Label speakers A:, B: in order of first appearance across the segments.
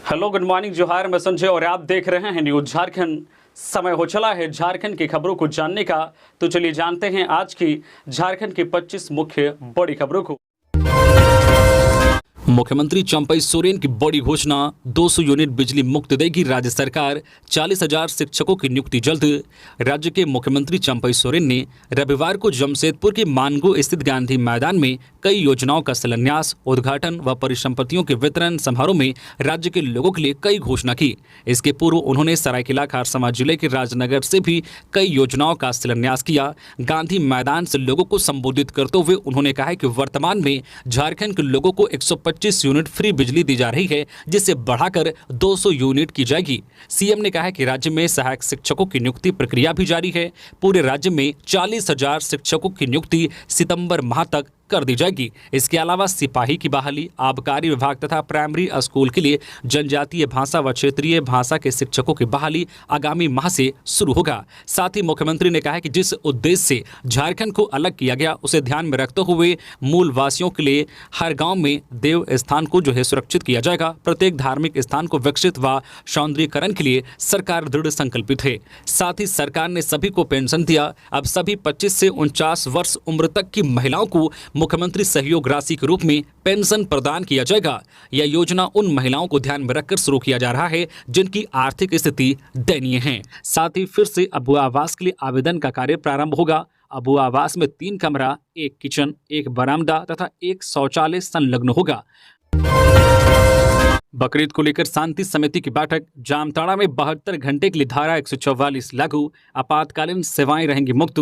A: Hello, good morning, जोहार। मैं संजय और आप देख रहे हैं न्यूज झारखंड। समय हो चला है झारखंड की खबरों को जानने का, तो चलिए जानते हैं आज की झारखंड की 25 मुख्य बड़ी खबरों को। मुख्यमंत्री चंपई सोरेन की बड़ी घोषणा, 200 यूनिट बिजली मुक्त देगी राज्य सरकार, 40,000 शिक्षकों की नियुक्ति जल्द। राज्य के मुख्यमंत्री चंपई सोरेन ने रविवार को जमशेदपुर के मानगो स्थित गांधी मैदान में कई योजनाओं का शिलान्यास, उद्घाटन व परिसंपत्तियों के वितरण समारोह में राज्य के लोगों के लिए कई घोषणा की। इसके पूर्व उन्होंने सरायकेला खरसावां जिले के राजनगर से भी कई योजनाओं का शिलान्यास किया। गांधी मैदान से लोगों को संबोधित करते हुए उन्होंने कहा कि वर्तमान में झारखंड के लोगों को 125 यूनिट फ्री बिजली दी जा रही है, जिसे बढ़ाकर 200 यूनिट की जाएगी। सीएम ने कहा कि राज्य में सहायक शिक्षकों की नियुक्ति प्रक्रिया भी जारी है। पूरे राज्य में 40,000 शिक्षकों की नियुक्ति सितंबर माह तक कर दी जाएगी। इसके अलावा सिपाही की बहाली, आबकारी विभाग तथा प्राइमरी स्कूल के लिए जनजातीय भाषा व क्षेत्रीय भाषा के शिक्षकों की बहाली आगामी माह से शुरू होगा। साथ ही मुख्यमंत्री ने कहा कि जिस उद्देश्य से झारखंड को अलग किया गया, उसे ध्यान में रखते हुए मूल वासियों के लिए हर गांव में देव स्थान को सुरक्षित किया जाएगा। प्रत्येक धार्मिक स्थान को विकसित व सौंदर्यीकरण के लिए सरकार दृढ़ संकल्पित है। साथ ही सरकार ने सभी को पेंशन दिया। अब सभी 25 से 49 वर्ष उम्र तक की महिलाओं को मुख्यमंत्री सहयोग राशि के रूप में पेंशन प्रदान किया जाएगा। यह योजना उन महिलाओं को ध्यान में रखकर शुरू किया जा रहा है जिनकी आर्थिक स्थिति दयनीय है। साथ ही फिर से अबू आवास के लिए आवेदन का कार्य प्रारंभ होगा। अबू आवास में 3 कमरा, 1 किचन, 1 बरामदा तथा 1 शौचालय संलग्न होगा। बकरीद को लेकर शांति समिति की बैठक। जामताड़ा में 72 घंटे के लिए धारा 144 लागू, आपातकालीन सेवाएं रहेंगी मुक्त।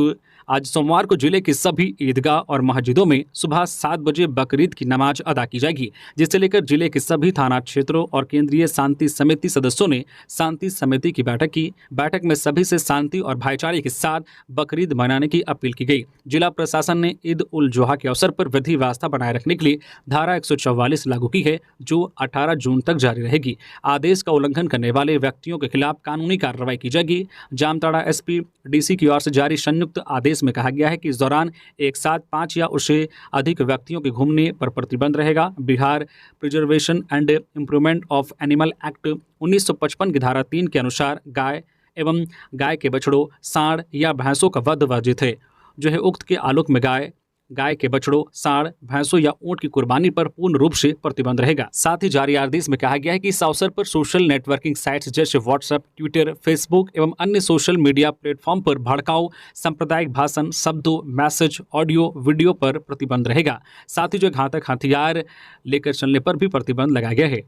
A: आज सोमवार को जिले के सभी ईदगाह और मस्जिदों में सुबह 7 बजे बकरीद की नमाज अदा की जाएगी, जिसे लेकर जिले के सभी थाना क्षेत्रों और केंद्रीय शांति समिति सदस्यों ने शांति समिति की बैठक की। बैठक में सभी से शांति और भाईचारे के साथ बकरीद मनाने की अपील की गई। जिला प्रशासन ने ईद उल जोहा के अवसर पर विधि व्यवस्था बनाए रखने के लिए धारा 144 लागू की है, जो 18 जून तक जारी रहेगी। आदेश का उल्लंघन करने वाले व्यक्तियों के खिलाफ कानूनी कार्रवाई की जाएगी। जामताड़ा एसपी डीसी की ओर से जारी संयुक्त आदेश में कहा गया है कि इस दौरान एक साथ 5 या उससे अधिक व्यक्तियों के घूमने पर प्रतिबंध रहेगा। Bihar preservation and improvement of animal act 1955 की धारा 3 के अनुसार गाय एवं गाय के बछड़ों, सांड या भैंसों का वध वर्जित है। उक्त के आलोक में गाय के बछड़ों, सांड, भैंसों या ऊंट की कुर्बानी पर पूर्ण रूप से प्रतिबंध रहेगा। साथ ही जारी आदेश में कहा गया है कि इस अवसर पर सोशल नेटवर्किंग साइट्स जैसे व्हाट्सएप, ट्विटर, फेसबुक एवं अन्य सोशल मीडिया प्लेटफॉर्म पर भड़काऊ सांप्रदायिक भाषण, शब्दों, मैसेज, ऑडियो, वीडियो पर प्रतिबंध रहेगा। साथ ही घातक हथियार लेकर चलने पर भी प्रतिबंध लगाया गया है।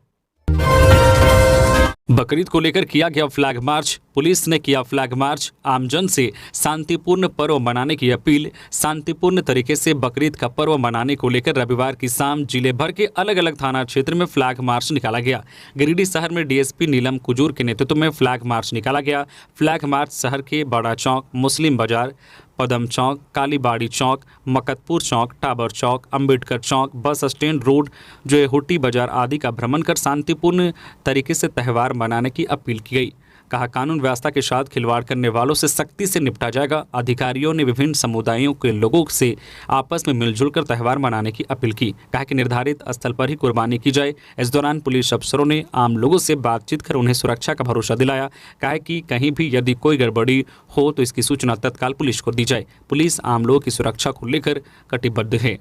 A: बकरीद को लेकर किया गया फ्लैग मार्च। पुलिस ने किया फ्लैग मार्च, आमजन से शांतिपूर्ण पर्व मनाने की अपील। शांतिपूर्ण तरीके से बकरीद का पर्व मनाने को लेकर रविवार की शाम जिले भर के अलग अलग थाना क्षेत्र में फ्लैग मार्च निकाला गया। गिरिडीह शहर में डीएसपी नीलम कुजूर के नेतृत्व में फ्लैग मार्च निकाला गया। फ्लैग मार्च शहर के बड़ा चौक, मुस्लिम बाजार, पदम चौक, कालीबाड़ी चौक, मकतपुर चौक, टाबर चौक, अंबेडकर चौक, बस स्टैंड रोड, हुट्टी बाजार आदि का भ्रमण कर शांतिपूर्ण तरीके से त्यौहार मनाने की अपील की गई। कहा, कानून व्यवस्था के साथ खिलवाड़ करने वालों से सख्ती से निपटा जाएगा। अधिकारियों ने विभिन्न समुदायों के लोगों से आपस में मिलजुल कर त्यौहार मनाने की अपील की। कहा कि निर्धारित स्थल पर ही कुर्बानी की जाए। इस दौरान पुलिस अफसरों ने आम लोगों से बातचीत कर उन्हें सुरक्षा का भरोसा दिलाया। कहा कि कहीं भी यदि कोई गड़बड़ी हो तो इसकी सूचना तत्काल पुलिस को दी जाए। पुलिस आम लोगों की सुरक्षा को लेकर कटिबद्ध है।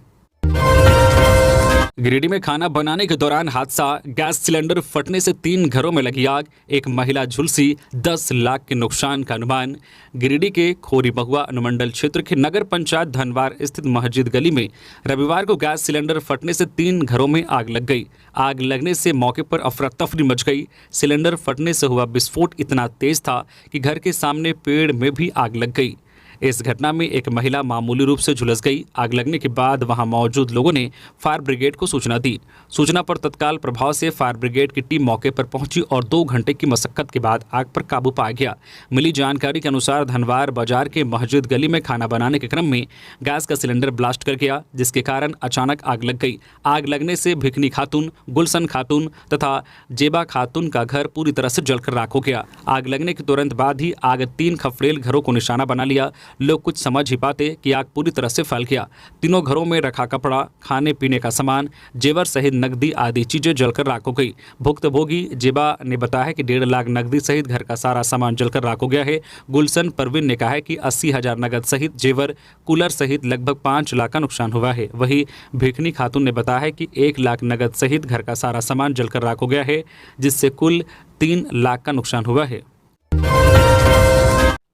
A: गिरिडीह में खाना बनाने के दौरान हादसा, गैस सिलेंडर फटने से 3 घरों में लगी आग, एक महिला झुलसी, 10 लाख के नुकसान का अनुमान। गिरिडीह के खोरी बहुआ अनुमंडल क्षेत्र के नगर पंचायत धनवार स्थित मस्जिद गली में रविवार को गैस सिलेंडर फटने से 3 घरों में आग लग गई। आग लगने से मौके पर अफरा तफरी मच गई। सिलेंडर फटने से हुआ विस्फोट इतना तेज था कि घर के सामने पेड़ में भी आग लग गई। इस घटना में एक महिला मामूली रूप से झुलस गई। आग लगने के बाद वहां मौजूद लोगों ने फायर ब्रिगेड को सूचना दी। सूचना पर तत्काल प्रभाव से फायर ब्रिगेड की टीम मौके पर पहुंची और 2 घंटे की मशक्कत के बाद आग पर काबू पाया गया। मिली जानकारी के अनुसार धनवार बाजार के मस्जिद गली में खाना बनाने के क्रम में गैस का सिलेंडर ब्लास्ट कर गया, जिसके कारण अचानक आग लग गई। आग लगने से भिकनी खातून, गुलशन खातून तथा जेबा खातून का घर पूरी तरह से जलकर राख हो गया। आग लगने के तुरंत बाद ही आग 3 खफरेल घरों को निशाना बना लिया। लोग कुछ समझ ही पाते कि आग पूरी तरह से फैल गया। तीनों घरों में रखा कपड़ा, खाने पीने का सामान, जेवर सहित नकदी आदि चीजें जलकर राख हो गई। भुक्तभोगी जेबा ने बताया कि 1.5 लाख नकदी सहित घर का सारा सामान जलकर राख हो गया है। गुलशन परवीन ने कहा है कि 80,000 नकद सहित जेवर, कूलर सहित लगभग 5 लाख का नुकसान हुआ है। वहीं भिखनी खातून ने बताया है कि 1 लाख नकद सहित घर का सारा सामान जलकर राख हो गया है, जिससे कुल 3 लाख का नुकसान हुआ है।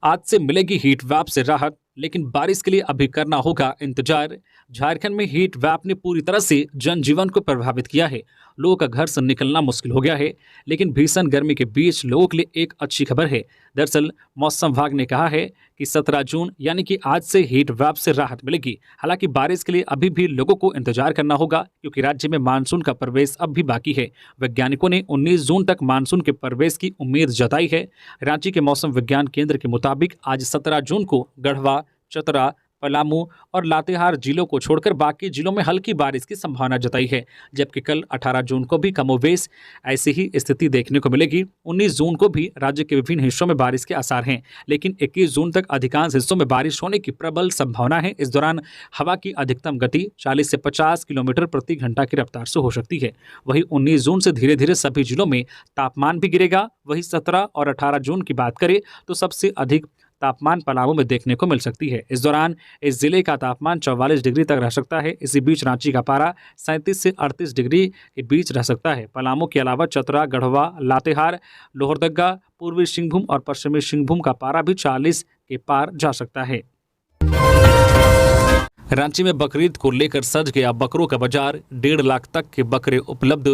A: आज से मिलेगी हीट वेव से राहत, लेकिन बारिश के लिए अभी करना होगा इंतजार। झारखंड में हीट वेव ने पूरी तरह से जनजीवन को प्रभावित किया है। लोगों का घर से निकलना मुश्किल हो गया है, लेकिन भीषण गर्मी के बीच लोगों के लिए एक अच्छी खबर है। दरअसल मौसम विभाग ने कहा है कि 17 जून यानी कि आज से हीट वेव से राहत मिलेगी। हालांकि बारिश के लिए अभी भी लोगों को इंतजार करना होगा, क्योंकि राज्य में मानसून का प्रवेश अब भी बाकी है। वैज्ञानिकों ने 19 जून तक मानसून के प्रवेश की उम्मीद जताई है। रांची के मौसम विज्ञान केंद्र के मुताबिक आज 17 जून को गढ़वा, चतरा, पलामू और लातेहार जिलों को छोड़कर बाकी जिलों में हल्की बारिश की संभावना जताई है, जबकि कल 18 जून को भी कमोवेश ऐसी ही स्थिति देखने को मिलेगी। 19 जून को भी राज्य के विभिन्न हिस्सों में बारिश के आसार हैं, लेकिन 21 जून तक अधिकांश हिस्सों में बारिश होने की प्रबल संभावना है। इस दौरान हवा की अधिकतम गति 40 से 50 किलोमीटर प्रति घंटा की रफ्तार से हो सकती है। वहीं 19 जून से धीरे धीरे सभी जिलों में तापमान भी गिरेगा। वहीं 17 और 18 जून की बात करें तो सबसे अधिक तापमान पलामू में देखने को मिल सकती है। इस दौरान इस जिले का तापमान 44 डिग्री तक रह सकता है। इसी बीच रांची का पारा 37 से 38 डिग्री के बीच रह सकता है। पलामू के अलावा चतरा, गढ़वा, लातेहार, लोहरदगा, पूर्वी सिंहभूम और पश्चिमी सिंहभूम का पारा भी 40 के पार जा सकता है। रांची में बकरीद को लेकर सज गया बकरों का बाजार। 1.5 लाख तक के बकरे उपलब्ध।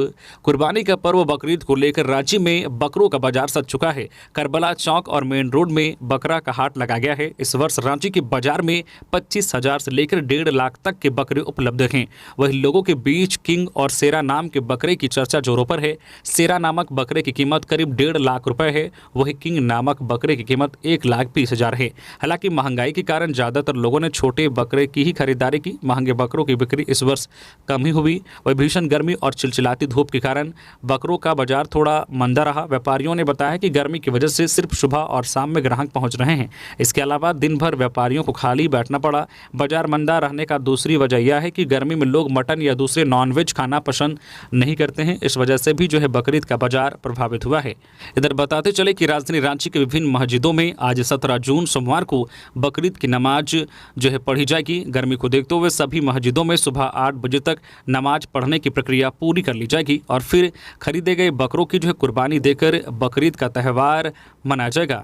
A: कुर्बानी का पर्व बकरीद को लेकर रांची में बकरों का बाजार सज चुका है। करबला चौक और मेन रोड में बकरा का हाट लगा गया है। इस वर्ष रांची के बाजार में 25,000 से लेकर 1.5 लाख तक के बकरे उपलब्ध हैं। वहीं लोगों के बीच किंग और सेरा नाम के बकरे की चर्चा जोरों पर है। सेरा नामक बकरे की कीमत करीब 1.5 लाख रुपए है। वहीं किंग नामक बकरे की कीमत 1,20,000 है। हालांकि महंगाई के कारण ज्यादातर लोगों ने छोटे बकरे की ही खरीदारी की। महंगे बकरों की बिक्री इस वर्ष कम ही हुई। वही भीषण गर्मी और चिलचिलाती धूप के कारण बकरों का बाजार थोड़ा मंदा रहा। व्यापारियों ने बताया कि गर्मी की वजह से सिर्फ सुबह और शाम में ग्राहक पहुंच रहे हैं। इसके अलावा दिन भर व्यापारियों को खाली बैठना पड़ा। बाजार मंदा रहने का दूसरी वजह यह है कि गर्मी में लोग मटन या दूसरे नॉनवेज खाना पसंद नहीं करते हैं। इस वजह से भी जो है बकरीद का बाजार प्रभावित हुआ है। इधर बताते चले कि राजधानी रांची के विभिन्न मस्जिदों में आज 17 जून सोमवार को बकरीद की नमाज जो है पढ़ी जाएगी। गर्मी को देखते हुए सभी मस्जिदों में सुबह 8 बजे तक नमाज पढ़ने की प्रक्रिया पूरी कर ली जाएगी और फिर खरीदे गए बकरों की जो है कुर्बानी देकर बकरीद का त्यौहार मनाया जाएगा।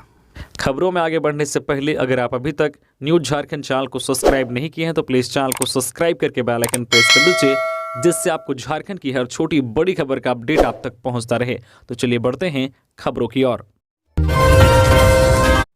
A: खबरों में आगे बढ़ने से पहले अगर आप अभी तक न्यूज़ झारखंड चैनल को सब्सक्राइब नहीं किए हैं तो प्लीज़ चैनल को सब्सक्राइब करके बेल आइकन प्रेस कर दीजिए, जिससे आपको झारखंड की हर छोटी बड़ी खबर का अपडेट आप तक पहुंचता रहे। तो चलिए बढ़ते हैं खबरों की ओर।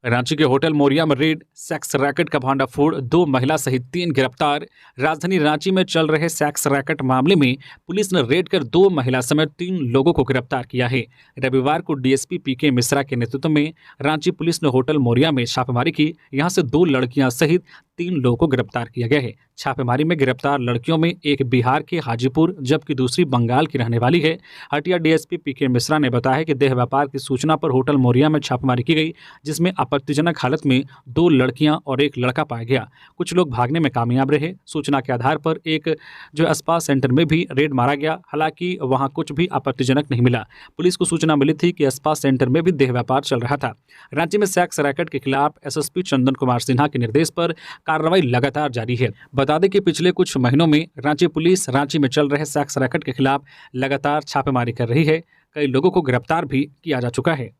A: रांची के होटल मोरिया में रेड, सेक्स रैकेट का भांडाफोड़, 2 महिला सहित 3 गिरफ्तार। राजधानी रांची में चल रहे सेक्स रैकेट मामले में पुलिस ने रेड कर 2 महिला समेत 3 लोगों को गिरफ्तार किया है। रविवार को डीएसपी पीके मिश्रा के नेतृत्व में रांची पुलिस ने होटल मोरिया में छापेमारी की। यहां से 2 लड़कियां सहित 3 लोगों को गिरफ्तार किया गया है। छापेमारी में गिरफ्तार लड़कियों में एक बिहार के हाजीपुर जबकि दूसरी बंगाल की रहने वाली है। हटिया डीएसपी पीके मिश्रा ने बताया कि देह व्यापार की सूचना पर होटल मोरिया में छापेमारी की गई, जिसमें आपत्तिजनक हालत में 2 लड़कियां और 1 लड़का पाया गया। कुछ लोग भागने में कामयाब रहे। सूचना के आधार पर एक जो स्पा सेंटर में भी रेड मारा गया। हालांकि वहां कुछ भी आपत्तिजनक नहीं मिला। पुलिस को सूचना मिली थी कि स्पा सेंटर में भी देह व्यापार चल रहा था। रांची में सेक्स रैकेट के खिलाफ एसएसपी चंदन कुमार सिन्हा के निर्देश पर कार्रवाई लगातार जारी है। बता दें कि पिछले कुछ महीनों में रांची पुलिस रांची में चल रहे सेक्स रैकेट के खिलाफ लगातार छापेमारी कर रही है। कई लोगों को गिरफ्तार भी किया जा चुका है।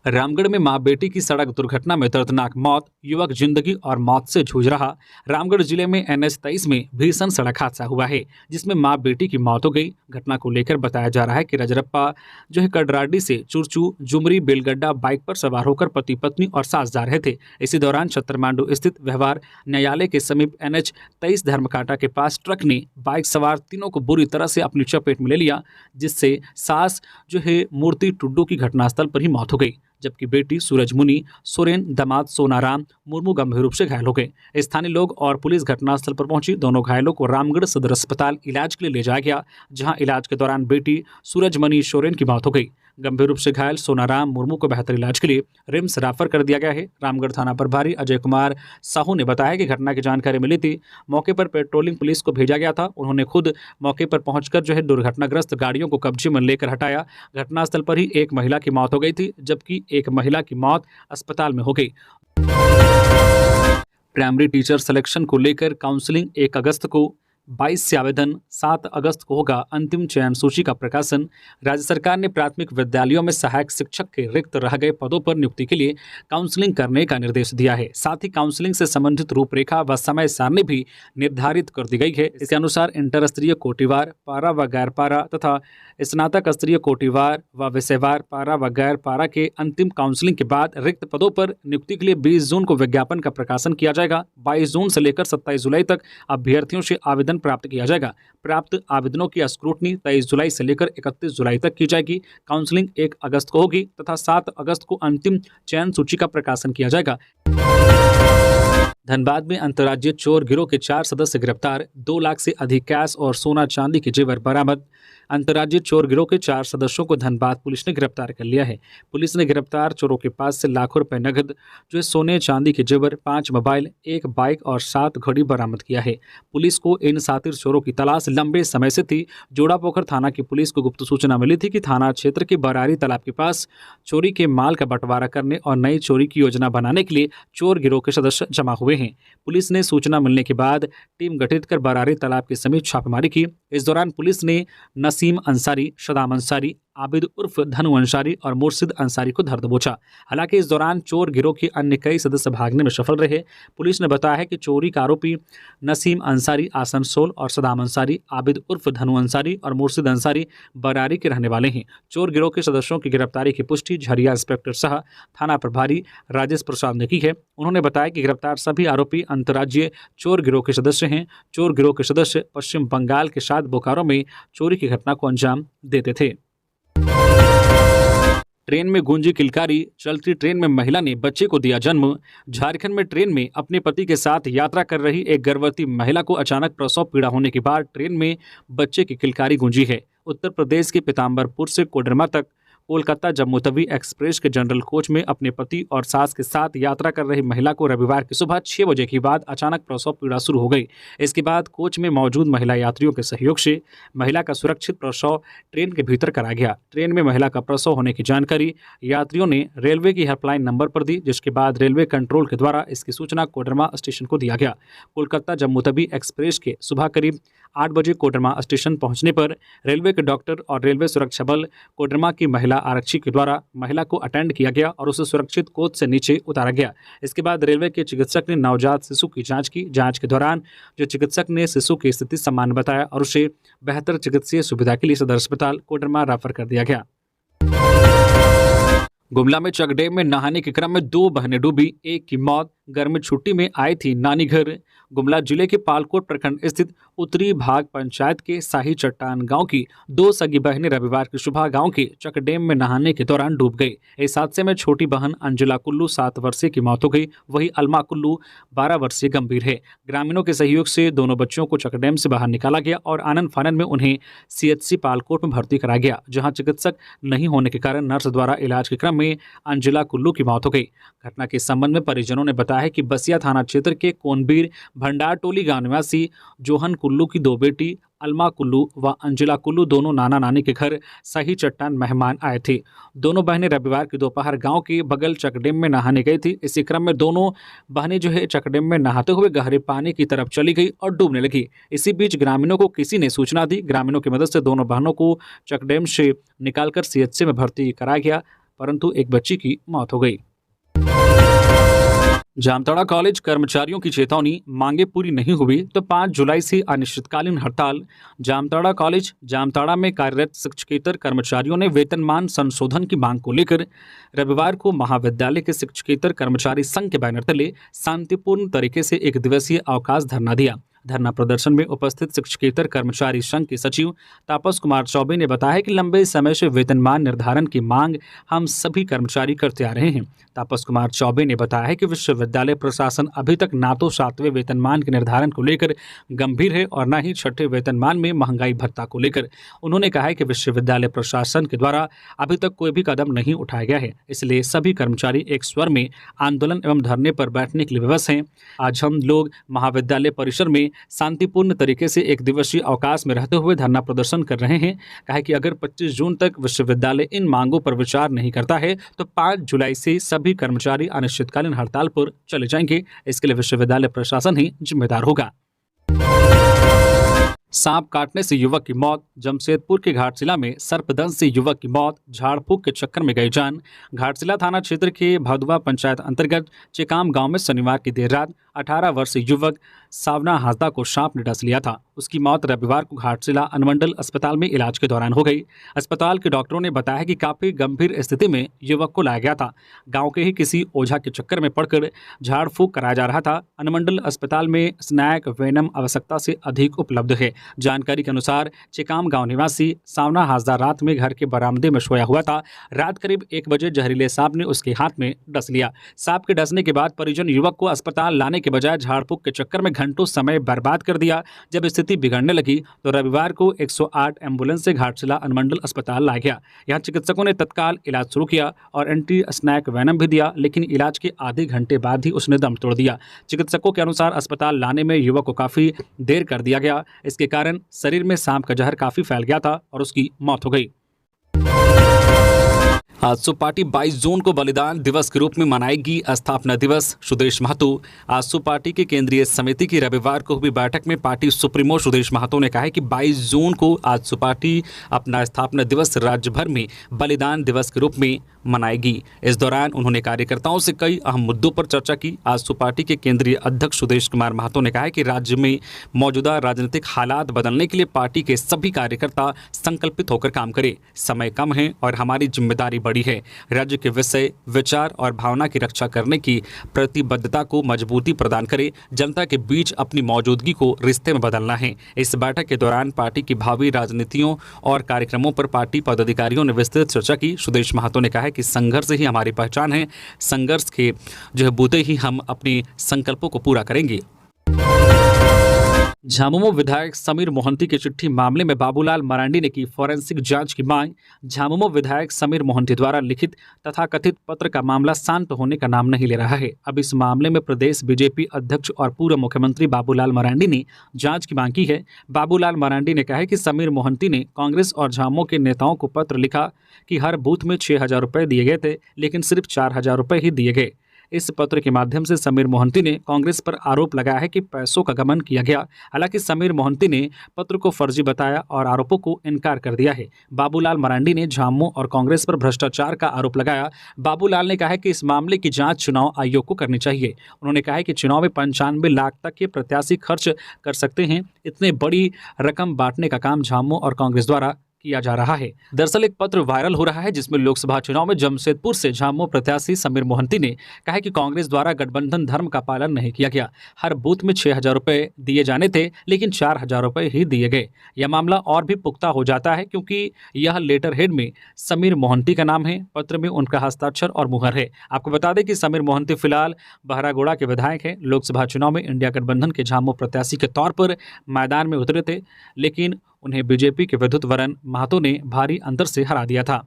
A: रामगढ़ में मां बेटी की सड़क दुर्घटना में दर्दनाक मौत, युवक जिंदगी और मौत से जूझ रहा। रामगढ़ जिले में NH 23 में भीषण सड़क हादसा हुआ है, जिसमें मां बेटी की मौत हो गई। घटना को लेकर बताया जा रहा है कि रजरप्पा जो है कड़राडी से चुरचू जुमरी बेलगड्डा बाइक पर सवार होकर पति पत्नी और सास जा रहे थे। इसी दौरान छतरमांडू स्थित व्यवहार न्यायालय के समीप NH 23 धर्मकांटा के पास ट्रक ने बाइक सवार तीनों को बुरी तरह से अपनी चपेट में ले लिया, जिससे सास जो है मूर्ति टुड्डू की घटनास्थल पर ही मौत हो गई, जबकि बेटी सूरजमुनि सोरेन, दामाद सोनाराम मुर्मू गंभीर रूप से घायल हो गए। स्थानीय लोग और पुलिस घटनास्थल पर पहुंची। दोनों घायलों को रामगढ़ सदर अस्पताल इलाज के लिए ले जाया गया, जहां इलाज के दौरान बेटी सूरजमणि सोरेन की मौत हो गई। गंभीर रूप से घायल सोनाराम मुर्मू को बेहतर इलाज के लिए रिम्स रेफर कर दिया गया है। रामगढ़ थाना प्रभारी अजय कुमार साहू ने बताया कि घटना की जानकारी मिली थी। मौके पर पेट्रोलिंग पुलिस को भेजा गया था। उन्होंने खुद मौके पर पहुंचकर दुर्घटनाग्रस्त गाड़ियों को कब्जे में लेकर हटाया। घटनास्थल पर ही एक महिला की मौत हो गई थी, जबकि एक महिला की मौत अस्पताल में हो गई। प्राइमरी टीचर सिलेक्शन को लेकर काउंसलिंग 1 अगस्त को, 22 से आवेदन, 7 अगस्त को होगा अंतिम चयन सूची का प्रकाशन। राज्य सरकार ने प्राथमिक विद्यालयों में सहायक शिक्षक के रिक्त रह गए पदों पर नियुक्ति के लिए काउंसलिंग करने का निर्देश दिया है। साथ ही काउंसलिंग से संबंधित रूपरेखा व समय सारणी भी निर्धारित कर दी गई है। इसके अनुसार इंटर स्तरीय कोटिवार, पारा व गैर पारा तथा स्नातक स्तरीय कोटिवार व विषयवार पारा व गैर पारा के अंतिम काउंसलिंग के बाद रिक्त पदों पर नियुक्ति के लिए 20 जून को विज्ञापन का प्रकाशन किया जाएगा। 22 जून से लेकर 27 जुलाई तक अभ्यर्थियों से आवेदन प्राप्त किया जाएगा। प्राप्त आवेदनों की स्क्रूटनी 23 जुलाई से लेकर 31 जुलाई तक की जाएगी। काउंसलिंग 1 अगस्त को होगी तथा 7 अगस्त को अंतिम चयन सूची का प्रकाशन किया जाएगा। धनबाद में अंतर्राज्यीय चोर गिरोह के 4 सदस्य गिरफ्तार, 2 लाख से अधिक कैश और सोना चांदी के जेवर बरामद। अंतर्राज्यीय चोर गिरोह के 4 सदस्यों को धनबाद पुलिस ने गिरफ्तार कर लिया है। पुलिस ने गिरफ्तार चोरों के पास से लाखों रुपए नगद, जो सोने चांदी के जेवर, 5 मोबाइल, 1 बाइक और 7 घड़ी बरामद किया है। पुलिस को इन सातिर चोरों की तलाश लंबे समय से थी। जोड़ापोखर थाना की पुलिस को गुप्त सूचना मिली थी कि थाना क्षेत्र के बरारी तालाब के पास चोरी के माल का बंटवारा करने और नई चोरी की योजना बनाने के लिए चोर गिरोह के सदस्य जमा हुए हैं। पुलिस ने सूचना मिलने के बाद टीम गठित कर बरारी तालाब के समीप छापेमारी की। इस दौरान पुलिस ने नसीम अंसारी, सदाम अंसारी, आबिद उर्फ धनु अंसारी और मुर्शिद अंसारी को धर दबोचा। हालांकि इस दौरान चोर गिरोह के अन्य कई सदस्य भागने में सफल रहे। पुलिस ने बताया है कि चोरी का आरोपी नसीम अंसारी आसनसोल और सदाम अंसारी, आबिद उर्फ धनु अंसारी और मुर्शिद अंसारी बरारी के रहने वाले हैं। चोर गिरोह के सदस्यों की गिरफ्तारी की पुष्टि झरिया इंस्पेक्टर शाह, थाना प्रभारी राजेश प्रसाद ने की है। उन्होंने बताया कि गिरफ्तार सभी आरोपी अंतर्राज्यीय चोर गिरोह के सदस्य हैं। चोर गिरोह के सदस्य पश्चिम बंगाल के साथ बोकारो में चोरी की घटना को अंजाम देते थे। ट्रेन में गूंजी किलकारी, चलती ट्रेन में महिला ने बच्चे को दिया जन्म। झारखंड में ट्रेन में अपने पति के साथ यात्रा कर रही एक गर्भवती महिला को अचानक प्रसव पीड़ा होने के बाद ट्रेन में बच्चे की किलकारी गूंजी है। उत्तर प्रदेश के पीताम्बरपुर से कोडरमा तक कोलकाता जम्मूतवी एक्सप्रेस के जनरल कोच में अपने पति और सास के साथ यात्रा कर रही महिला को रविवार की सुबह 6 बजे के बाद अचानक प्रसव पीड़ा शुरू हो गई। इसके बाद कोच में मौजूद महिला यात्रियों के सहयोग से महिला का सुरक्षित प्रसव ट्रेन के भीतर कराया गया। ट्रेन में महिला का प्रसव होने की जानकारी यात्रियों ने रेलवे की हेल्पलाइन नंबर पर दी, जिसके बाद रेलवे कंट्रोल के द्वारा इसकी सूचना कोडरमा स्टेशन को दिया गया। कोलकाता जम्मूतवी एक्सप्रेस के सुबह करीब 8 बजे कोडरमा स्टेशन पहुंचने पर रेलवे के डॉक्टर और रेलवे सुरक्षा बल कोडरमा की महिला आरक्षी के द्वारा महिला को अटेंड किया गया और उसे सुरक्षित कोच से नीचे उतारा गया। इसके बाद रेलवे के चिकित्सक ने नवजात शिशु की जांच की। जांच के दौरान जो चिकित्सक ने शिशु की स्थिति सामान्य बताया और उसे बेहतर चिकित्सीय सुविधा के लिए सदर अस्पताल कोडरमा रेफर कर दिया गया। गुमला में चकडेम में नहाने के क्रम में 2 बहनें डूबी, एक की मौत। गर्मी छुट्टी में आई थी नानी घर। गुमला जिले के पालकोट प्रखंड स्थित उत्तरी भाग पंचायत के शाही चट्टान गांव की 2 सगी बहनें रविवार की सुबह गांव के चकडेम में नहाने के दौरान डूब गई। इस हादसे में छोटी बहन अंजुला कुल्लू 7 वर्षीय की मौत हो गई, वही अलमा कुल्लू 12 वर्षीय गंभीर है। ग्रामीणों के सहयोग से दोनों बच्चों को चकडेम से बाहर निकाला गया और आनन फानन में उन्हें CHC पालकोट में भर्ती कराया गया, जहाँ चिकित्सक नहीं होने के कारण नर्स द्वारा इलाज के क्रम में अंजुला कुल्लू की मौत हो गई। घटना के संबंध में परिजनों ने बताया है कि बसिया थाना क्षेत्र के कोनबीर भंडार टोली गांव निवासी जोहन कुल्लू की 2 बेटी अलमा कुल्लू व अंजुला कुल्लू दोनों नाना नानी के घर शाही चट्टान मेहमान आए थे। दोनों बहनें रविवार की दोपहर गांव के बगल चकडेम में नहाने गई थी। इसी क्रम में दोनों बहनें चकडेम में नहाते हुए गहरे पानी की तरफ चली गई और डूबने लगी। इसी बीच ग्रामीणों को किसी ने सूचना दी। ग्रामीणों की मदद से दोनों बहनों को चकडेम से निकालकर CHC में भर्ती कराया गया, परंतु एक बच्ची की मौत हो गई। जामताड़ा कॉलेज कर्मचारियों की चेतावनी, मांगे पूरी नहीं हुई तो 5 जुलाई से अनिश्चितकालीन हड़ताल। जामताड़ा कॉलेज जामताड़ा में कार्यरत शिक्षकेतर कर्मचारियों ने वेतनमान संशोधन की मांग को लेकर रविवार को महाविद्यालय के शिक्षकेतर कर्मचारी संघ के बैनर तले शांतिपूर्ण तरीके से 1 दिवसीय अवकाश धरना दिया। धरना प्रदर्शन में उपस्थित शिक्षकेतर कर्मचारी संघ के सचिव तापस कुमार चौबे ने बताया कि लंबे समय से वेतनमान निर्धारण की मांग हम सभी कर्मचारी करते आ रहे हैं। तापस कुमार चौबे ने बताया कि विश्वविद्यालय प्रशासन अभी तक ना तो 7वें वेतनमान के निर्धारण को लेकर गंभीर है और न ही 6ठे वेतनमान में महंगाई भत्ता को लेकर। उन्होंने कहा है कि विश्वविद्यालय प्रशासन के द्वारा अभी तक कोई भी कदम नहीं उठाया गया है, इसलिए सभी कर्मचारी एक स्वर में आंदोलन एवं धरने पर बैठने के लिए विवश हैं। आज हम लोग महाविद्यालय परिसर में शांतिपूर्ण तरीके से एक दिवसीय अवकाश में रहते हुए धरना प्रदर्शन कर रहे हैं। कहा कि अगर 25 जून तक विश्वविद्यालय इन मांगों पर विचार नहीं करता है तो 5 जुलाई से सभी कर्मचारी अनिश्चितकालीन हड़ताल पर चले जाएंगे। इसके लिए विश्वविद्यालय प्रशासन ही जिम्मेदार होगा। सांप काटने से युवक की मौत, जमशेदपुर के घाटशिला में सर्पदंश से युवक की मौत, झाड़ फूक के चक्कर में गई जान। घाटशिला थाना क्षेत्र के भदवा पंचायत अंतर्गत चेकाम गांव में शनिवार की देर रात 18 वर्षीय युवक सावना हासदा को सांप ने डस लिया था। उसकी मौत रविवार को घाटशिला अनुमंडल अस्पताल में इलाज के दौरान हो गई। अस्पताल के डॉक्टरों ने बताया कि काफी गंभीर स्थिति में युवक को लाया गया था। गांव के ही किसी ओझा के चक्कर में पड़कर झाड़ फूक कराया जा रहा था। अनुमंडल अस्पताल में स्नैक वेनम आवश्यकता से अधिक उपलब्ध है। जानकारी के अनुसार चेकाम गांव निवासी सावना हासदा रात में घर के बरामदे में सोया हुआ था। रात करीब 1 बजे जहरीले सांप ने उसके हाथ में डस लिया। सांप के डसने के बाद परिजन युवक को अस्पताल लाने के बजाय झाड़ फूक के चक्कर में घंटों समय बर्बाद कर दिया। जब स्थिति बिगड़ने लगी तो रविवार को 108 एम्बुलेंस से घाटशिला अनुमंडल अस्पताल लाया गया। यहाँ चिकित्सकों ने तत्काल इलाज शुरू किया और एंटी स्नैक वेनम भी दिया, लेकिन इलाज के आधे घंटे बाद ही उसने दम तोड़ दिया। चिकित्सकों के अनुसार अस्पताल लाने में युवक को काफी देर कर दिया गया। इसके कारण शरीर में सांप का जहर काफी फैल गया था और उसकी मौत हो गई। आजसू पार्टी 22 जून को बलिदान दिवस के रूप में मनाएगी स्थापना दिवस। सुदेश महतो। आजसू पार्टी की केंद्रीय समिति की रविवार को हुई बैठक में पार्टी सुप्रीमो सुदेश महतो ने कहा है कि 22 जून को आजसू पार्टी अपना स्थापना दिवस राज्य भर में बलिदान दिवस के रूप में मनाएगी। इस दौरान उन्होंने कार्यकर्ताओं से कई अहम मुद्दों पर चर्चा की। आजसू पार्टी के केंद्रीय अध्यक्ष सुदेश कुमार महतो ने कहा है कि राज्य में मौजूदा राजनीतिक हालात बदलने के लिए पार्टी के सभी कार्यकर्ता संकल्पित होकर काम करें। समय कम है और हमारी जिम्मेदारी बड़ी है। राज्य के विषय, विचार और भावना की रक्षा करने की प्रतिबद्धता को मजबूती प्रदान करे। जनता के बीच अपनी मौजूदगी को रिश्ते में बदलना है। इस बैठक के दौरान पार्टी की भावी राजनीतियों और कार्यक्रमों पर पार्टी पदाधिकारियों ने विस्तृत चर्चा की। सुदेश महतो ने कहा है कि संघर्ष ही हमारी पहचान है। संघर्ष के बूते ही हम अपने संकल्पों को पूरा करेंगे। झामुमो विधायक समीर मोहंती की चिट्ठी मामले में बाबूलाल मरांडी ने की फॉरेंसिक जांच की मांग। झामुमो विधायक समीर मोहंती द्वारा लिखित तथा कथित पत्र का मामला शांत होने का नाम नहीं ले रहा है। अब इस मामले में प्रदेश बीजेपी अध्यक्ष और पूर्व मुख्यमंत्री बाबूलाल मरांडी ने जांच की मांग की है। बाबूलाल मरांडी ने कहा है कि समीर मोहंती ने कांग्रेस और झामुमो के नेताओं को पत्र लिखा कि हर बूथ में 6,000 रुपये दिए गए थे, लेकिन सिर्फ 4,000 रुपये ही दिए गए। इस पत्र के माध्यम से समीर मोहंती ने कांग्रेस पर आरोप लगाया है कि पैसों का गबन किया गया। हालांकि समीर मोहंती ने पत्र को फर्जी बताया और आरोपों को इनकार कर दिया है। बाबूलाल मरांडी ने झामुमो और कांग्रेस पर भ्रष्टाचार का आरोप लगाया। बाबूलाल ने कहा है कि इस मामले की जांच चुनाव आयोग को करनी चाहिए। उन्होंने कहा है कि चुनाव में 95 लाख तक के प्रत्याशी खर्च कर सकते हैं। इतने बड़ी रकम बांटने का काम झामुमो और कांग्रेस द्वारा किया जा रहा है। दरअसल एक पत्र वायरल हो रहा है जिसमें लोकसभा चुनाव में जमशेदपुर से झामुमो प्रत्याशी समीर मोहंती ने कहा है कि कांग्रेस द्वारा गठबंधन धर्म का पालन नहीं किया गया। हर बूथ में 6,000 रुपये दिए जाने थे, लेकिन 4,000 रुपये ही दिए गए। यह मामला और भी पुख्ता हो जाता है क्योंकि यह लेटर हेड में समीर मोहंती का नाम है। पत्र में उनका हस्ताक्षर और मुहर है। आपको बता दें कि समीर मोहंती फिलहाल बहरागोड़ा के विधायक हैं। लोकसभा चुनाव में इंडिया गठबंधन के झामुमो प्रत्याशी के तौर पर मैदान में उतरे थे, लेकिन उन्हें बीजेपी के विद्युत वरण महतो ने भारी अंतर से हरा दिया था।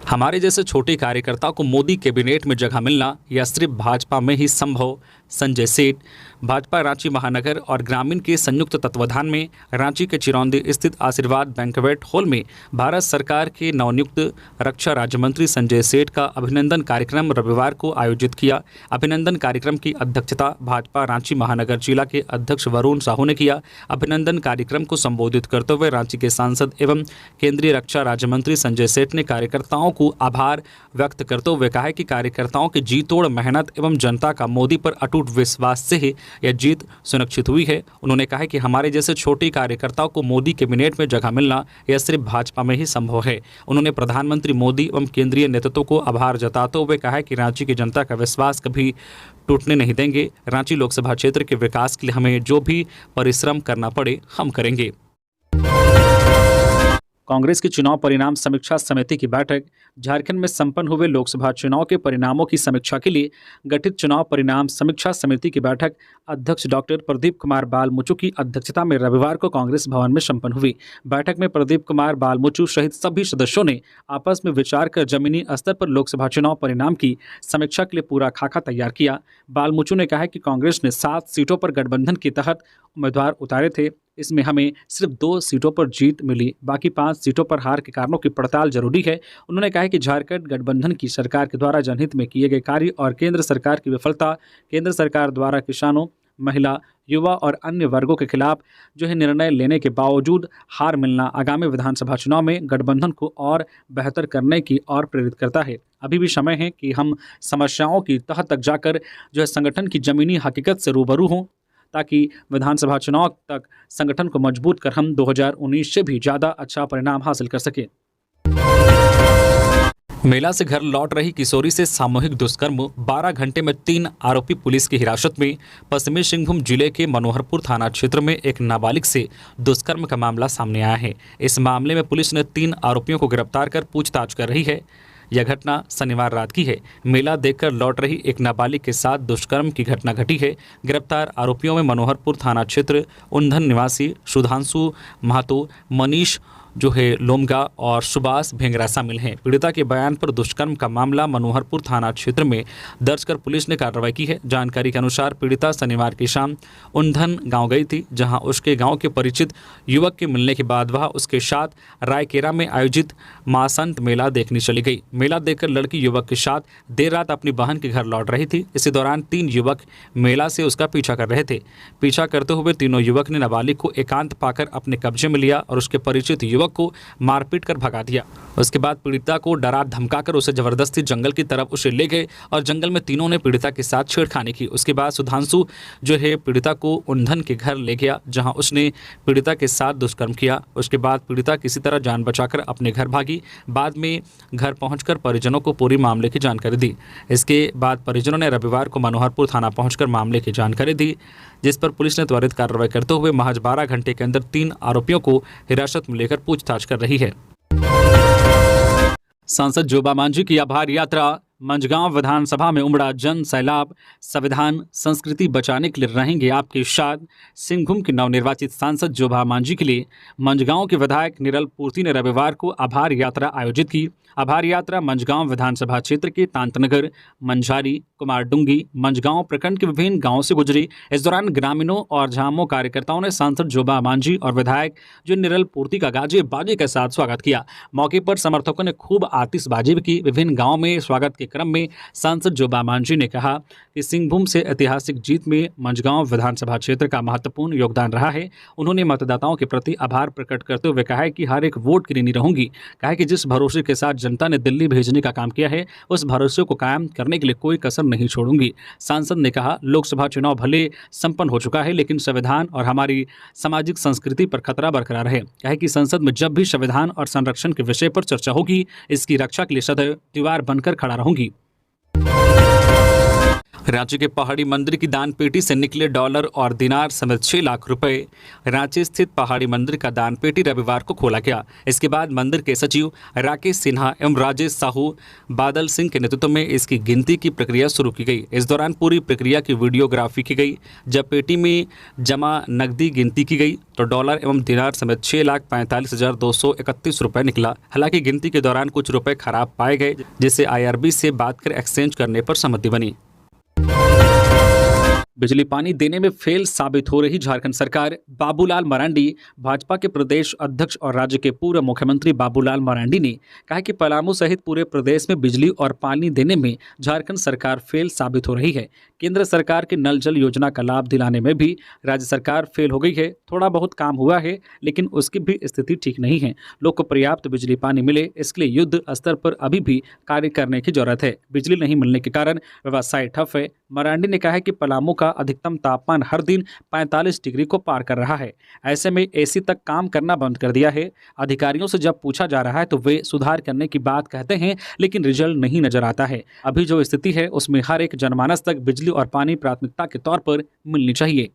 A: हमारे जैसे छोटे कार्यकर्ताओं को मोदी कैबिनेट में जगह मिलना यह सिर्फ भाजपा में ही संभव। संजय सेठ। भाजपा रांची महानगर और ग्रामीण के संयुक्त तत्वाधान में रांची के चिरौंदी स्थित आशीर्वाद बैंक्वेट हॉल में भारत सरकार के नवनियुक्त रक्षा राज्य मंत्री संजय सेठ का अभिनंदन कार्यक्रम रविवार को आयोजित किया। अभिनंदन कार्यक्रम की अध्यक्षता भाजपा रांची महानगर जिला के अध्यक्ष वरुण साहू ने किया। अभिनंदन कार्यक्रम को संबोधित करते हुए रांची के सांसद एवं केंद्रीय रक्षा राज्य मंत्री संजय सेठ ने कार्यकर्ताओं को आभार व्यक्त करते हुए कहा कि कार्यकर्ताओं की जी तोड़ मेहनत एवं जनता का मोदी पर अटूट अटूट विश्वास से ही यह जीत सुनिश्चित हुई है। उन्होंने कहा कि हमारे जैसे छोटे कार्यकर्ताओं को मोदी कैबिनेट में जगह मिलना यह सिर्फ भाजपा में ही संभव है। उन्होंने प्रधानमंत्री मोदी एवं केंद्रीय नेतृत्व को आभार जताते हुए कहा कि रांची की जनता का विश्वास कभी टूटने नहीं देंगे। रांची लोकसभा क्षेत्र के विकास के लिए हमें जो भी परिश्रम करना पड़े हम करेंगे। कांग्रेस की चुनाव परिणाम समीक्षा समिति की बैठक। झारखंड में संपन्न हुए लोकसभा चुनाव के परिणामों की समीक्षा के लिए गठित चुनाव परिणाम समीक्षा समिति की बैठक अध्यक्ष डॉक्टर प्रदीप कुमार बालमुचु की अध्यक्षता में रविवार को कांग्रेस भवन में संपन्न हुई। बैठक में प्रदीप कुमार बालमुचु सहित सभी सदस्यों ने आपस में विचार कर जमीनी स्तर पर लोकसभा चुनाव परिणाम की समीक्षा के लिए पूरा खाका तैयार किया। बालमुचु ने कहा कि कांग्रेस ने 7 सीटों पर गठबंधन के तहत उम्मीदवार उतारे थे। इसमें हमें सिर्फ 2 सीटों पर जीत मिली, बाकी 5 सीटों पर हार के कारणों की पड़ताल जरूरी है। उन्होंने कहा कि झारखंड गठबंधन की सरकार के द्वारा जनहित में किए गए कार्य और केंद्र सरकार की विफलता, केंद्र सरकार द्वारा किसानों, महिला, युवा और अन्य वर्गों के खिलाफ जो है निर्णय लेने के बावजूद हार मिलना आगामी विधानसभा चुनाव में गठबंधन को और बेहतर करने की ओर प्रेरित करता है। अभी भी समय है कि हम समस्याओं की तह तक जाकर जो है संगठन की जमीनी हकीकत से रूबरू हों, ताकि विधानसभा चुनाव तक संगठन को मजबूत कर हम 2019 से भी ज़्यादा अच्छा परिणाम हासिल कर सकें। मेला से घर लौट रही किशोरी से सामूहिक दुष्कर्म, 12 घंटे में 3 आरोपी पुलिस की हिरासत में। पश्चिमी सिंहभूम जिले के मनोहरपुर थाना क्षेत्र में एक नाबालिग से दुष्कर्म का मामला सामने आया है। इस मामले में पुलिस ने 3 आरोपियों को गिरफ्तार कर पूछताछ कर रही है। यह घटना शनिवार रात की है। मेला देखकर लौट रही एक नाबालिग के साथ दुष्कर्म की घटना घटी है। गिरफ्तार आरोपियों में मनोहरपुर थाना क्षेत्र उंधन निवासी सुधांशु महतो, मनीष जो है लोमगा और सुभाष भेंगरा शामिल हैं। पीड़िता के बयान पर दुष्कर्म का मामला मनोहरपुर थाना क्षेत्र में दर्ज कर पुलिस ने कार्रवाई की है। जानकारी के अनुसार पीड़िता शनिवार की शाम उंधन गांव गई थी, जहां उसके गांव के परिचित युवक के मिलने के बाद वह उसके साथ रायकेरा में आयोजित मासंत मेला देखने चली गई। मेला देखकर लड़की युवक के साथ देर रात अपनी बहन के घर लौट रही थी। इसी दौरान 3 युवक मेला से उसका पीछा कर रहे थे। पीछा करते हुए तीनों युवक ने नाबालिग को एकांत पाकर अपने कब्जे में लिया और उसके परिचित युवक को मारपीट कर भगा दिया। उसके बाद पीड़िता को डरा धमकाकर उसे जबरदस्ती जंगल की तरफ उसे ले गए और जंगल में तीनों ने पीड़िता के साथ छेड़खानी की। उसके बाद सुधांशु जो है पीड़िता को उंधन के घर ले गया, जहां उसने पीड़िता के साथ दुष्कर्म किया। उसके बाद पीड़िता किसी तरह जान बचाकर अपने घर भागी। बाद में घर पहुंचकर परिजनों को पूरी मामले की जानकारी दी। इसके बाद परिजनों ने रविवार को मनोहरपुर थाना पहुंचकर मामले की जानकारी दी, जिस पर पुलिस ने त्वरित कार्रवाई करते हुए महज 12 घंटे के अंदर 3 आरोपियों को हिरासत में लेकर पूछताछ कर रही है। सांसद जोबा मांझी की आभार यात्रा। मंझगांव विधानसभा में उमड़ा जन सैलाब। संविधान संस्कृति बचाने के लिए रहेंगे आपके साथ। सिंहभूम के नवनिर्वाचित सांसद जोबा मांझी के लिए मंझगांव के विधायक निरल पूर्ति ने रविवार को आभार यात्रा आयोजित की। आभार यात्रा मंझगांव विधानसभा क्षेत्र के तांतनगर, मंझारी, कुमारडुंगी, मंझगांव प्रखंड के विभिन्न गांवों से गुजरी। इस दौरान ग्रामीणों और झामुमो कार्यकर्ताओं ने सांसद जोबा मांझी और विधायक जो निरल पूर्ति का गाजे बाजे के साथ स्वागत किया। मौके पर समर्थकों ने खूब आतिशबाजी भी की। विभिन्न गाँव में स्वागत के क्रम में सांसद जोबा मांझी ने कहा कि सिंहभूम से ऐतिहासिक जीत में मंझगांव विधानसभा क्षेत्र का महत्वपूर्ण योगदान रहा है। उन्होंने मतदाताओं के प्रति आभार प्रकट करते हुए कहा है कि हर एक वोट के ऋणी रहूंगी। कहा कि जिस भरोसे के साथ जनता ने दिल्ली भेजने का काम किया है, उस भरोसे को कायम करने के लिए कोई कसर नहीं छोड़ूंगी। सांसद ने कहा, लोकसभा चुनाव भले संपन्न हो चुका है, लेकिन संविधान और हमारी सामाजिक संस्कृति पर खतरा बरकरार है। कहा कि संसद में जब भी संविधान और संरक्षण के विषय पर चर्चा होगी, इसकी रक्षा के लिए सदैव दीवार बनकर खड़ा रहूंगी। रांची के पहाड़ी मंदिर की दान पेटी से निकले डॉलर और दिनार समेत 6 लाख रुपए। रांची स्थित पहाड़ी मंदिर का दान पेटी रविवार को खोला गया। इसके बाद मंदिर के सचिव राकेश सिन्हा एवं राजेश साहू बादल सिंह के नेतृत्व में इसकी गिनती की प्रक्रिया शुरू की गई। इस दौरान पूरी प्रक्रिया की वीडियोग्राफी की गई। जब पेटी में जमा नकदी गिनती की गई तो डॉलर एवं दिनार समेत 6,45,231 रुपए निकला। हालांकि गिनती के दौरान कुछ रुपए खराब पाए गए, जिससे IRB से बात कर एक्सचेंज करने पर सहमति बनी। बिजली पानी देने में फेल साबित हो रही झारखंड सरकार। बाबूलाल मरांडी, भाजपा के प्रदेश अध्यक्ष और राज्य के पूर्व मुख्यमंत्री बाबूलाल मरांडी ने कहा कि पलामू सहित पूरे प्रदेश में बिजली और पानी देने में झारखंड सरकार फेल साबित हो रही है। केंद्र सरकार के नल जल योजना का लाभ दिलाने में भी राज्य सरकार फेल हो गई है। थोड़ा बहुत काम हुआ है, लेकिन उसकी भी स्थिति ठीक नहीं है। लोग को पर्याप्त बिजली पानी मिले, इसके लिए युद्ध स्तर पर अभी भी कार्य करने की जरूरत है। बिजली नहीं मिलने के कारण व्यवसाय ठप है, मरांडी ने कहा है कि पलामू का अधिकतम तापमान हर दिन 45 डिग्री को पार कर रहा है। ऐसे में एसी तक काम करना बंद कर दिया है। अधिकारियों से जब पूछा जा रहा है तो वे सुधार करने की बात कहते हैं, लेकिन रिजल्ट नहीं नजर आता है। अभी जो स्थिति है उसमें हर एक जनमानस तक बिजली और पानी प्राथमिकता के तौर पर मिलनी चाहिए।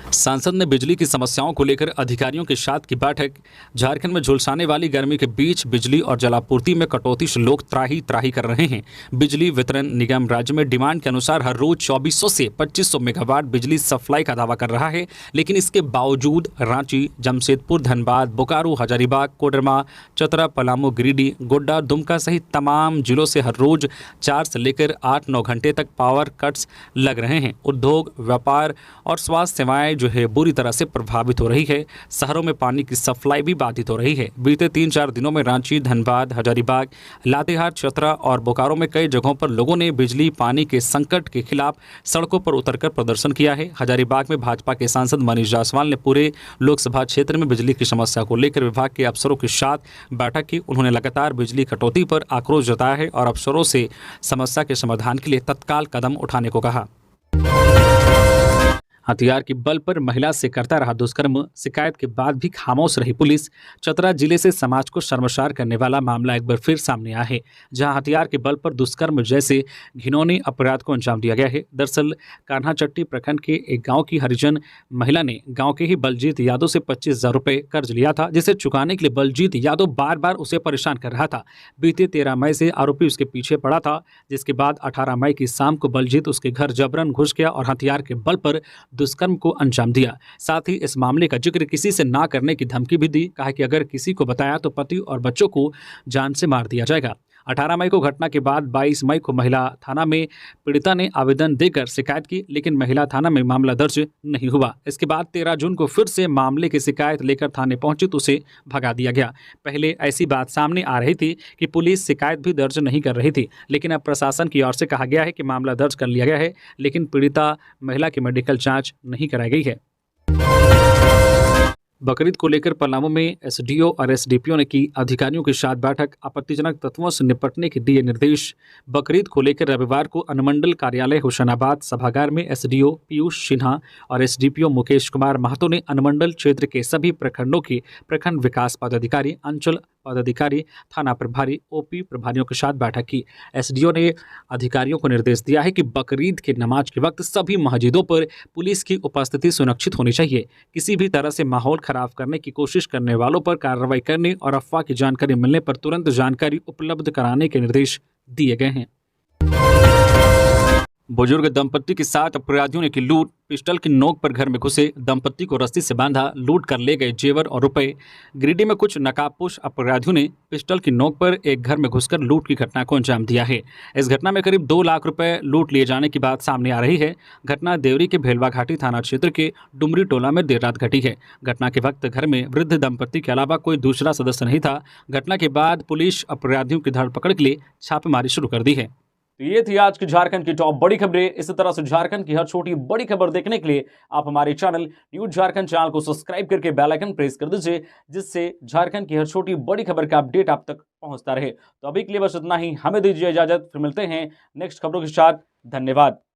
A: सांसद ने बिजली की समस्याओं को लेकर अधिकारियों के साथ की बैठक। झारखंड में झुलसाने वाली गर्मी के बीच बिजली और जलापूर्ति में कटौती से लोग त्राही त्राही कर रहे हैं। बिजली वितरण निगम राज्य में डिमांड के अनुसार हर रोज 2400 से 2500 मेगावाट बिजली सप्लाई का दावा कर रहा है, लेकिन इसके बावजूद रांची, जमशेदपुर, धनबाद, बोकारो, हजारीबाग, कोडरमा, चतरा, पलामू, गिरिडीह, गोड्डा, दुमका सहित तमाम जिलों से हर रोज 4 से लेकर 8-9 घंटे तक पावर कट्स लग रहे हैं। उद्योग, व्यापार और स्वास्थ्य सेवाएं जो है बुरी तरह से प्रभावित हो रही है। शहरों में पानी की सप्लाई भी बाधित हो रही है। बीते 3-4 दिनों में रांची, धनबाद, हजारीबाग, लातेहार, चतरा और बोकारो में कई जगहों पर लोगों ने बिजली पानी के संकट के खिलाफ सड़कों पर उतरकर प्रदर्शन किया है। हजारीबाग में भाजपा के सांसद मनीष जायसवाल ने पूरे लोकसभा क्षेत्र में बिजली की समस्या को लेकर विभाग के अफसरों के साथ बैठक की। उन्होंने लगातार बिजली कटौती पर आक्रोश जताया है और अफसरों से समस्या के समाधान के लिए तत्काल कदम उठाने को कहा। हथियार के बल पर महिला से करता रहा दुष्कर्म, शिकायत के बाद भी खामोश रही पुलिस। चतरा जिले से समाज को शर्मसार करने वाला मामला एक बार फिर सामने आया है, जहां हथियार के बल पर दुष्कर्म जैसे घिनौनी अपराध को अंजाम दिया गया है। दरअसल कान्हाचट्टी प्रखंड के एक गांव की हरिजन महिला ने गांव के ही बलजीत यादव से 25,000 रुपये कर्ज लिया था, जिसे चुकाने के लिए बलजीत यादव बार बार उसे परेशान कर रहा था। बीते 13 मई से आरोपी उसके पीछे पड़ा था, जिसके बाद 18 मई की शाम को बलजीत उसके घर जबरन घुस गया और हथियार के बल पर दुष्कर्म को अंजाम दिया। साथ ही इस मामले का जिक्र किसी से ना करने की धमकी भी दी। कहा कि अगर किसी को बताया तो पति और बच्चों को जान से मार दिया जाएगा। 18 मई को घटना के बाद 22 मई को महिला थाना में पीड़िता ने आवेदन देकर शिकायत की, लेकिन महिला थाना में मामला दर्ज नहीं हुआ। इसके बाद 13 जून को फिर से मामले की शिकायत लेकर थाने पहुंची तो उसे भगा दिया गया। पहले ऐसी बात सामने आ रही थी कि पुलिस शिकायत भी दर्ज नहीं कर रही थी, लेकिन अब प्रशासन की ओर से कहा गया है कि मामला दर्ज कर लिया गया है, लेकिन पीड़िता महिला की मेडिकल जाँच नहीं कराई गई है। बकरीद को लेकर पलामू में एसडीओ और एसडीपीओ ने की अधिकारियों के साथ बैठक। आपत्तिजनक तत्वों से निपटने के दिए निर्देश। बकरीद को लेकर रविवार को अनुमंडल कार्यालय हुसैनाबाद सभागार में एसडीओ पीयूष सिन्हा और एसडीपीओ मुकेश कुमार महतो ने अनुमंडल क्षेत्र के सभी प्रखंडों के प्रखंड विकास पदाधिकारी, अंचल पदाधिकारी, थाना प्रभारी, ओपी प्रभारियों के साथ बैठक की। एसडीओ ने अधिकारियों को निर्देश दिया है कि बकरीद के नमाज के वक्त सभी मस्जिदों पर पुलिस की उपस्थिति सुनिश्चित होनी चाहिए। किसी भी तरह से माहौल खराब करने की कोशिश करने वालों पर कार्रवाई करने और अफवाह की जानकारी मिलने पर तुरंत जानकारी उपलब्ध कराने के निर्देश दिए गए हैं। बुजुर्ग दंपत्ति के साथ अपराधियों ने की लूट। पिस्टल की नोक पर घर में घुसे दंपत्ति को रस्सी से बांधा, लूट कर ले गए जेवर और रुपए। गिरिडीह में कुछ नकाबपोश अपराधियों ने पिस्टल की नोक पर एक घर में घुसकर लूट की घटना को अंजाम दिया है। इस घटना में करीब 2 लाख रुपए लूट लिए जाने की बात सामने आ रही है। घटना देवरी के भेलवा घाटी थाना क्षेत्र के डुमरी टोला में देर रात घटी है। घटना के वक्त घर में वृद्ध दंपत्ति के अलावा कोई दूसरा सदस्य नहीं था। घटना के बाद पुलिस अपराधियों की धरपकड़ के लिए छापेमारी शुरू कर दी है।
B: तो ये थी आज की झारखंड की टॉप बड़ी खबरें। इसी तरह से झारखंड की हर छोटी बड़ी खबर देखने के लिए आप हमारे चैनल न्यूज झारखंड चैनल को सब्सक्राइब करके बेल आइकन प्रेस कर दीजिए, जिससे झारखंड की हर छोटी बड़ी खबर का अपडेट आप तक पहुंचता रहे। तो अभी के लिए बस इतना ही, हमें दीजिए इजाजत, फिर मिलते हैं नेक्स्ट खबरों के साथ। धन्यवाद।